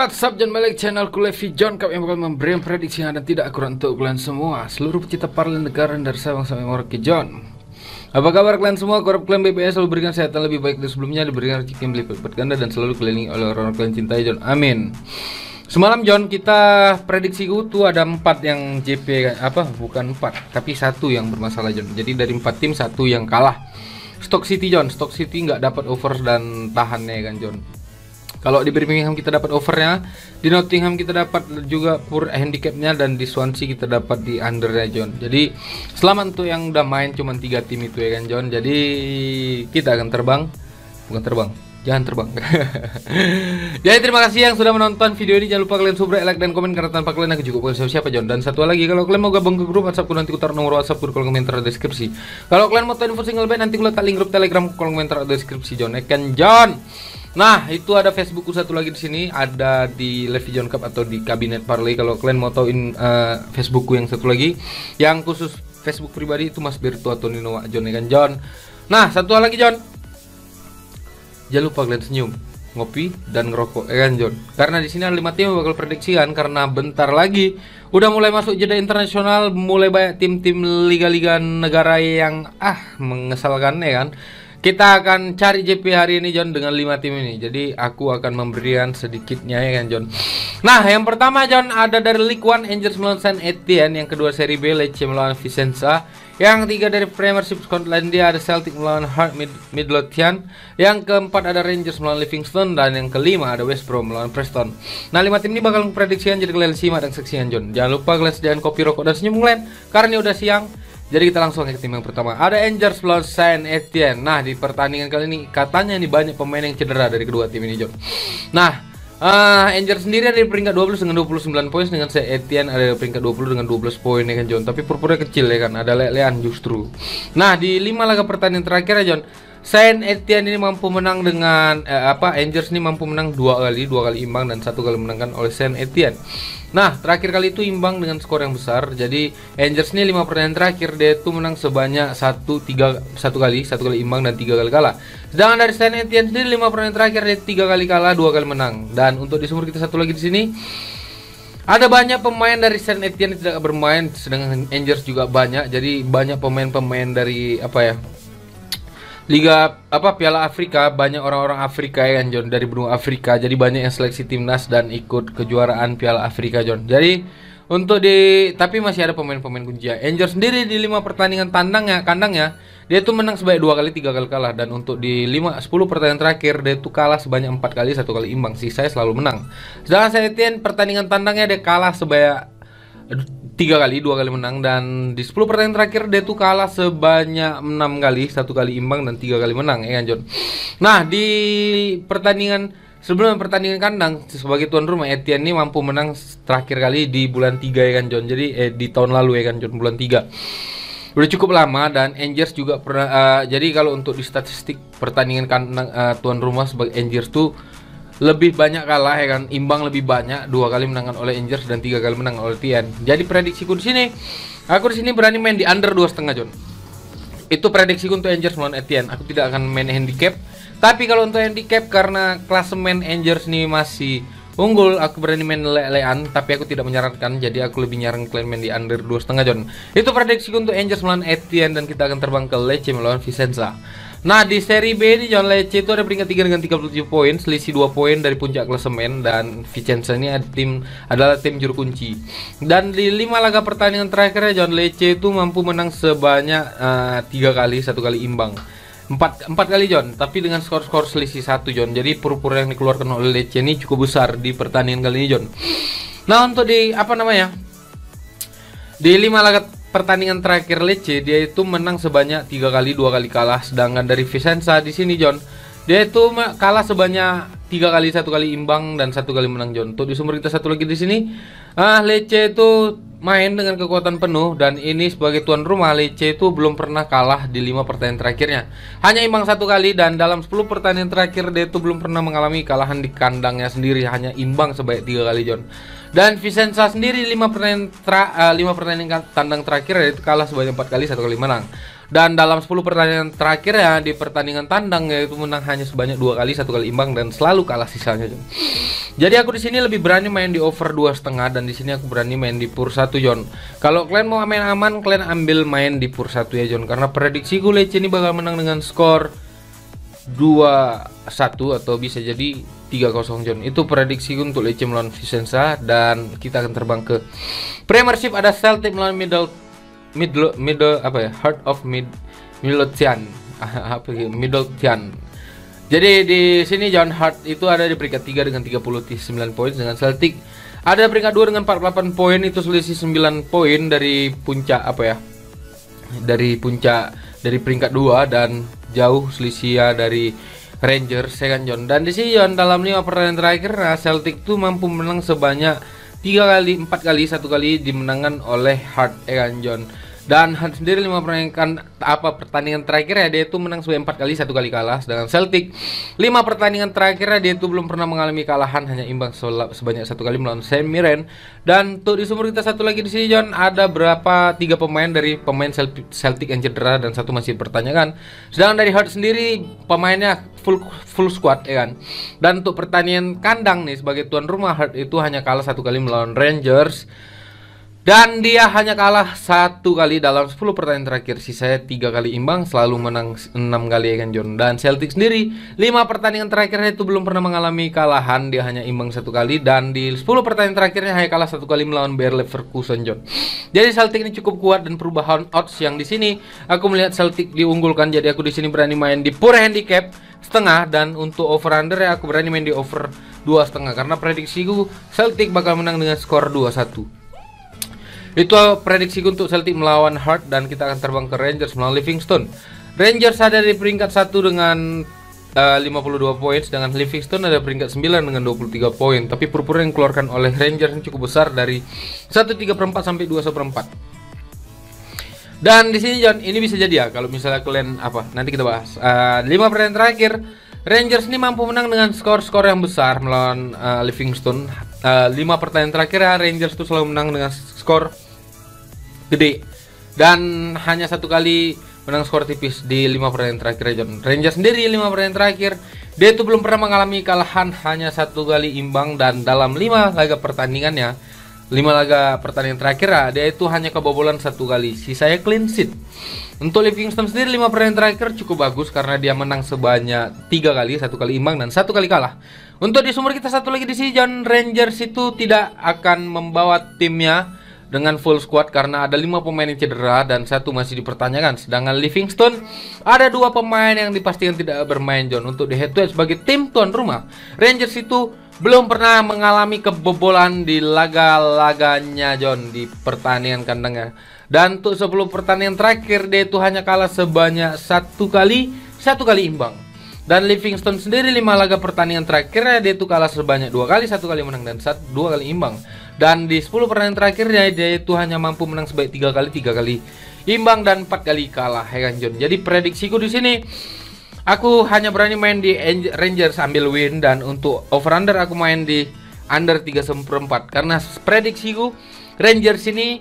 What's up, John balik channelku Levi John Cup yang bakal memberi prediksi yang ada tidak akurat untuk kalian semua, seluruh pecinta parley negara dari Sabang sampai Merauke. John, apa kabar kalian semua? Korp kalian BBS selalu berikan kesehatan lebih baik dari sebelumnya, diberikan rezeki yang berlipat ganda dan selalu kelilingi oleh orang-orang kalian cintai, John. Amin. Semalam John, kita prediksiku tuh ada 4 yang JP, bukan 4 tapi 1 yang bermasalah, John. Jadi dari 4 tim 1 yang kalah. Stoke City, John. Stoke City nggak dapat over dan tahannya kan, John. Kalau di Birmingham kita dapat overnya, di Nottingham kita dapat juga poor handicapnya, dan di Swansea kita dapat di undernya, John. Jadi selamat untuk yang udah main cuma 3 tim itu ya kan, John. Jadi kita akan jangan terbang. Jadi terima kasih yang sudah menonton video ini. Jangan lupa kalian subscribe, like, dan komen, karena tanpa kalian aku juga bukan siapa, John. Dan satu lagi, kalau kalian mau gabung ke grup WhatsApp, nanti aku taruh nomor WhatsApp di kolom komentar di deskripsi. Kalau kalian mau tahu info single band, nanti aku letak link grup Telegram kolom komentar di deskripsi, John. John. Nah, itu ada Facebookku satu lagi di sini, ada di Levi John Cup atau di Kabinet Parley. Kalau kalian mau tahu Facebookku yang satu lagi, yang khusus Facebook pribadi itu Mas Berto atau Nino John ya kan, John. Nah, satu hal lagi, John. Jangan lupa kalian senyum, ngopi, dan ngerokok ya kan, John. Karena di sini ada 5 tim yang bakal prediksikan, karena bentar lagi udah mulai masuk jeda internasional, mulai banyak tim-tim liga-liga negara yang mengesalkan ya kan. Kita akan cari JP hari ini, John, dengan 5 tim ini. Jadi aku akan memberikan sedikitnya ya kan, John. Nah, yang pertama, John, ada dari League One, Angers melawan Saint Etienne. Yang kedua Serie B, Lecce melawan Vicenza. Yang ketiga dari Premiership Skotlandia, ada Celtic melawan Heart Midlothian. Yang keempat ada Rangers melawan Livingston. Dan yang kelima ada West Brom melawan Preston. Nah, 5 tim ini bakal memprediksikan, jadi kalian simak dan saksikan, John. Jangan lupa kalian sediakan kopi, rokok, dan senyum kalian, karena ini udah siang. Jadi kita langsung ke tim yang pertama. Ada Angers melawan Saint Etienne. Nah, di pertandingan kali ini katanya nih banyak pemain yang cedera dari kedua tim ini, John. Nah, Angers sendiri ada di peringkat 12 dengan 29 poin, dengan Saint Etienne ada di peringkat 20 dengan 12 poin ya kan, John. Tapi purpurnya kecil ya kan, ada lelean justru. Nah, di 5 laga pertandingan terakhir ya, John, Saint Etienne ini mampu menang dengan Angers ini mampu menang 2 kali imbang, dan 1 kali menangkan oleh Saint Etienne. Nah, terakhir kali itu imbang dengan skor yang besar. Jadi Angers ini 5 pertandingan terakhir dia itu menang sebanyak 1 kali imbang dan 3 kali kalah. Sedangkan dari Saint Etienne sendiri 5 pertandingan terakhir dia 3 kali kalah, 2 kali menang. Dan untuk di sumber kita satu lagi di sini, ada banyak pemain dari Saint Etienne yang tidak bermain, sedangkan Angers juga banyak. Jadi banyak pemain-pemain dari Liga Piala Afrika, banyak orang-orang Afrika ya kan, John, dari benua Afrika. Jadi banyak yang seleksi timnas dan ikut kejuaraan Piala Afrika, John. Jadi tapi masih ada pemain-pemain kunci. Angers sendiri di 5 pertandingan kandangnya dia tuh menang sebanyak 2 kali, 3 kali kalah, dan untuk di 10 pertandingan terakhir dia tuh kalah sebanyak 4 kali, 1 kali imbang. Sisanya selalu menang. Sedangkan Saint Etienne pertandingan tandangnya dia kalah sebanyak 3 kali, 2 kali menang, dan di 10 pertandingan terakhir dia tuh kalah sebanyak 6 kali, 1 kali imbang dan 3 kali menang ya kan, John. Nah, di sebelum pertandingan kandang sebagai tuan rumah, Etienne ini mampu menang terakhir kali di bulan 3 ya kan, John. Jadi di tahun lalu ya kan, John, bulan 3. Udah cukup lama, dan Angers juga pernah jadi kalau untuk di statistik pertandingan kandang tuan rumah sebagai Angers tuh lebih banyak kalah ya kan, imbang lebih banyak, 2 kali menangkan oleh Angers dan 3 kali menang oleh Etienne. Jadi prediksiku di sini, aku di sini berani main di under 2,5, John. Itu prediksiku untuk Angers melawan Etienne. Aku tidak akan main handicap. Tapi kalau untuk handicap, karena klasemen Angers ini masih unggul, aku berani main lelean, tapi aku tidak menyarankan. Jadi aku lebih nyaran kalian main di under 2,5, John. Itu prediksiku untuk Angers melawan Etienne, dan kita akan terbang ke Lecce melawan Vicenza. Nah, di Serie B ini, John, Lecce itu ada peringkat 3 dengan 37 poin, selisih 2 poin dari puncak klasemen, dan Vicenza ini adalah tim juru kunci. Dan di 5 laga pertandingan terakhirnya, John, Lecce itu mampu menang sebanyak 3 kali, 1 kali imbang. 4 kali, John, tapi dengan skor-skor selisih 1, John. Jadi pur-pur yang dikeluarkan oleh Lecce ini cukup besar di pertandingan kali ini, John. Nah, untuk di di 5 laga pertandingan terakhir Lecce, dia itu menang sebanyak 3 kali, 2 kali kalah. Sedangkan dari Vicenza di sini, John, dia itu kalah sebanyak 3 kali, 1 kali imbang dan 1 kali menang, John. Untuk di sumber kita satu lagi di sini, Lecce itu main dengan kekuatan penuh, dan ini sebagai tuan rumah, Lecce itu belum pernah kalah di 5 pertandingan terakhirnya. Hanya imbang 1 kali, dan dalam 10 pertandingan terakhir dia itu belum pernah mengalami kalahan di kandangnya sendiri, hanya imbang sebanyak 3 kali, John. Dan Vicenza sendiri 5 pertandingan tandang terakhir itu kalah sebanyak 4 kali, 1 kali menang. Dan dalam 10 pertandingan terakhir ya di pertandingan tandang yaitu menang hanya sebanyak 2 kali, 1 kali imbang dan selalu kalah sisanya, Jon. Jadi aku di sini lebih berani main di over 2,5 dan di sini aku berani main di pur 1, Jon. Kalau kalian mau main aman, kalian ambil main di pur 1 ya, Jon. Karena prediksiku Lecce ini bakal menang dengan skor 2-1 atau bisa jadi 3-0, Jon. Itu prediksiku untuk Lecce melawan Vicenza. Dan kita akan terbang ke Premiership. Ada Celtic melawan Heart of Midlothian. Midlothian. Jadi di sini John Hart itu ada di peringkat 3 dengan 39 poin, dengan Celtic ada peringkat 2 dengan 48 poin. Itu selisih 9 poin dari puncak dari peringkat 2 dan jauh selisih ya dari Rangers ya kan, John. Dan di sini John dalam 5 pertandingan terakhir Celtic tuh mampu menang sebanyak 3 kali, 4 kali, 1 kali dimenangkan oleh Hart ya kan, John. Dan Hart sendiri 5 pertandingan terakhir ya dia itu menang sebanyak 4 kali, 1 kali kalah. Sedangkan Celtic 5 pertandingan terakhir ya dia itu belum pernah mengalami kalahan, hanya imbang sebanyak 1 kali melawan Saint Mirren. Dan untuk di sumber kita satu lagi di sini, John, ada berapa 3 pemain dari pemain Celtic yang cedera dan 1 masih dipertanyakan. Sedangkan dari Hart sendiri pemainnya full squad ya kan. Dan untuk pertandingan kandang nih sebagai tuan rumah, Hart itu hanya kalah 1 kali melawan Rangers. Dan dia hanya kalah 1 kali dalam 10 pertandingan terakhir. Sisanya 3 kali imbang, selalu menang 6 kali ya kan, John. Dan Celtic sendiri 5 pertandingan terakhirnya itu belum pernah mengalami kalahan. Dia hanya imbang 1 kali. Dan di 10 pertandingan terakhirnya hanya kalah 1 kali melawan Bayer Leverkusen, John. Jadi Celtic ini cukup kuat dan perubahan odds yang di sini aku melihat Celtic diunggulkan. Jadi aku di sini berani main di pure handicap setengah, dan untuk over under ya aku berani main di over 2,5 karena prediksiku Celtic bakal menang dengan skor 2-1. Itu prediksiku untuk Celtic melawan Hart. Dan kita akan terbang ke Rangers melawan Livingston. Rangers ada di peringkat 1 dengan 52 poin, sedangkan Livingston ada peringkat 9 dengan 23 poin. Tapi purpura yang dikeluarkan oleh Rangers yang cukup besar dari 1/3/4 sampai 2/4. Dan di sini John, ini bisa jadi ya kalau misalnya kalian nanti kita bahas. 5 pertandingan terakhir Rangers ini mampu menang dengan skor-skor yang besar melawan Livingston. 5 pertandingan terakhir ya, Rangers itu selalu menang dengan skor gede dan hanya 1 kali menang skor tipis di 5 pertandingan terakhir, John. Rangers sendiri 5 pertandingan terakhir dia itu belum pernah mengalami kalahan, hanya 1 kali imbang. Dan dalam 5 laga pertandingannya, 5 laga pertandingan terakhir ya, dia itu hanya kebobolan 1 kali, sisanya clean sheet. Untuk Livingston sendiri 5 pertandingan terakhir cukup bagus karena dia menang sebanyak 3 kali, 1 kali imbang dan 1 kali kalah. Untuk di sumber kita satu lagi di sini, John, Rangers itu tidak akan membawa timnya dengan full squad karena ada 5 pemain yang cedera dan 1 masih dipertanyakan. Sedangkan Livingston ada 2 pemain yang dipastikan tidak bermain, John. Untuk di head to head sebagai tim tuan rumah, Rangers itu belum pernah mengalami kebobolan di laga-laganya, John, di pertandingan kandangnya. Dan untuk 10 pertandingan terakhir dia itu hanya kalah sebanyak 1 kali, 1 kali imbang. Dan Livingston sendiri 5 laga pertandingan terakhirnya dia itu kalah sebanyak 2 kali, 1 kali menang dan 2 kali imbang. Dan di 10 pertandingan terakhirnya dia itu hanya mampu menang sebanyak 3 kali, 3 kali imbang dan 4 kali kalah ya kan, John. Jadi prediksiku di sini aku hanya berani main di Rangers ambil win, dan untuk over under aku main di under 3/4 karena prediksiku Rangers ini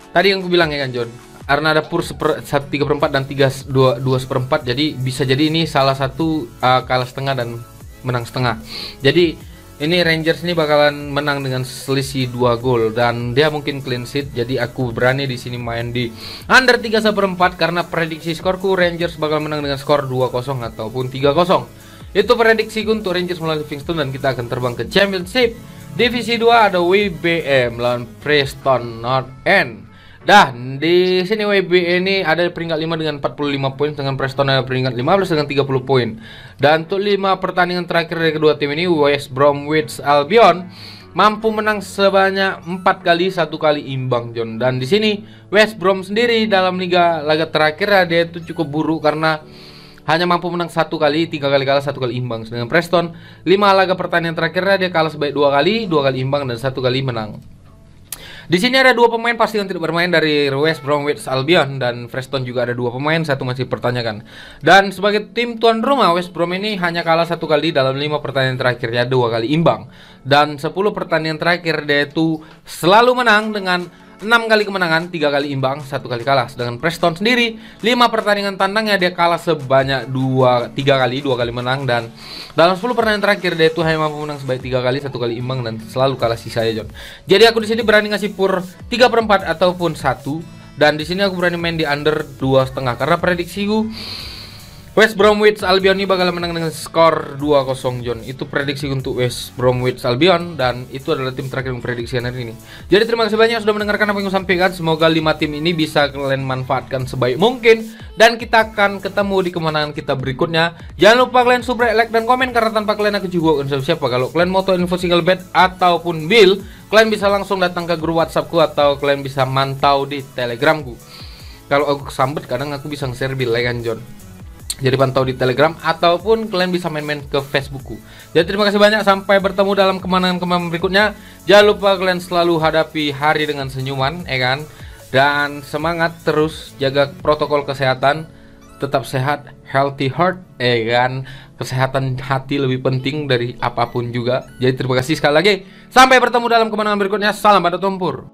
tadi yang aku bilang ya kan, John, karena ada pur 1/3 dan 2/4, jadi bisa jadi ini salah satu kalah setengah dan menang setengah. Jadi ini Rangers ini bakalan menang dengan selisih 2 gol dan dia mungkin clean sheet. Jadi aku berani di sini main di under 3/4 karena prediksi skorku Rangers bakal menang dengan skor 2-0 ataupun 3-0. Itu prediksi untuk Rangers melawan Livingston. Dan kita akan terbang ke Championship. Divisi 2 ada WBM melawan Preston North End. Dan di sini WB ini ada peringkat 5 dengan 45 poin, dengan Preston ada peringkat 15 dengan 30 poin. Dan untuk 5 pertandingan terakhir dari kedua tim ini, West Bromwich Albion mampu menang sebanyak 4 kali, 1 kali imbang, John. Dan di sini West Brom sendiri dalam laga terakhir dia itu cukup buruk karena hanya mampu menang 1 kali, 3 kali kalah, 1 kali imbang. Sedangkan Preston 5 laga pertandingan terakhirnya dia kalah sebanyak 2 kali imbang dan 1 kali menang. Di sini ada 2 pemain pasti yang tidak bermain dari West Bromwich Albion, dan Preston juga ada 2 pemain, 1 masih dipertanyakan. Dan sebagai tim tuan rumah, West Brom ini hanya kalah 1 kali dalam 5 pertandingan terakhirnya, 2 kali imbang. Dan 10 pertandingan terakhir dia itu selalu menang dengan 6 kali kemenangan, 3 kali imbang, 1 kali kalah. Sedangkan Preston sendiri 5 pertandingan tandangnya dia kalah sebanyak 3 kali, 2 kali menang. Dan dalam 10 pertandingan terakhir dia itu hanya mampu menang sebanyak 3 kali, 1 kali imbang, dan selalu kalah sisanya, John. Jadi aku di sini berani ngasih pur 3/4 ataupun 1. Dan di sini aku berani main di under 2,5 karena prediksiku West Bromwich Albion ini bakal menang dengan skor 2-0, John. Itu prediksi untuk West Bromwich Albion dan itu adalah tim terakhir yang prediksi hari ini. Jadi terima kasih banyak sudah mendengarkan apa yang saya sampaikan. Semoga 5 tim ini bisa kalian manfaatkan sebaik mungkin dan kita akan ketemu di kemenangan kita berikutnya. Jangan lupa kalian subscribe, like, dan komen karena tanpa kalian aku juga akan siapa. Kalau kalian mau tahu info single bet ataupun bill, kalian bisa langsung datang ke grup WhatsAppku atau kalian bisa mantau di Telegramku. Kalau aku kesambet kadang aku bisa nge-share bill ya kan, John. Jadi pantau di Telegram ataupun kalian bisa main-main ke Facebookku. Jadi terima kasih banyak, sampai bertemu dalam kemenangan-kemenangan berikutnya. Jangan lupa kalian selalu hadapi hari dengan senyuman, ya kan? Dan semangat terus, jaga protokol kesehatan, tetap sehat, healthy heart, ya kan? Kesehatan hati lebih penting dari apapun juga. Jadi terima kasih sekali lagi. Sampai bertemu dalam kemenangan berikutnya. Salam pada tempur.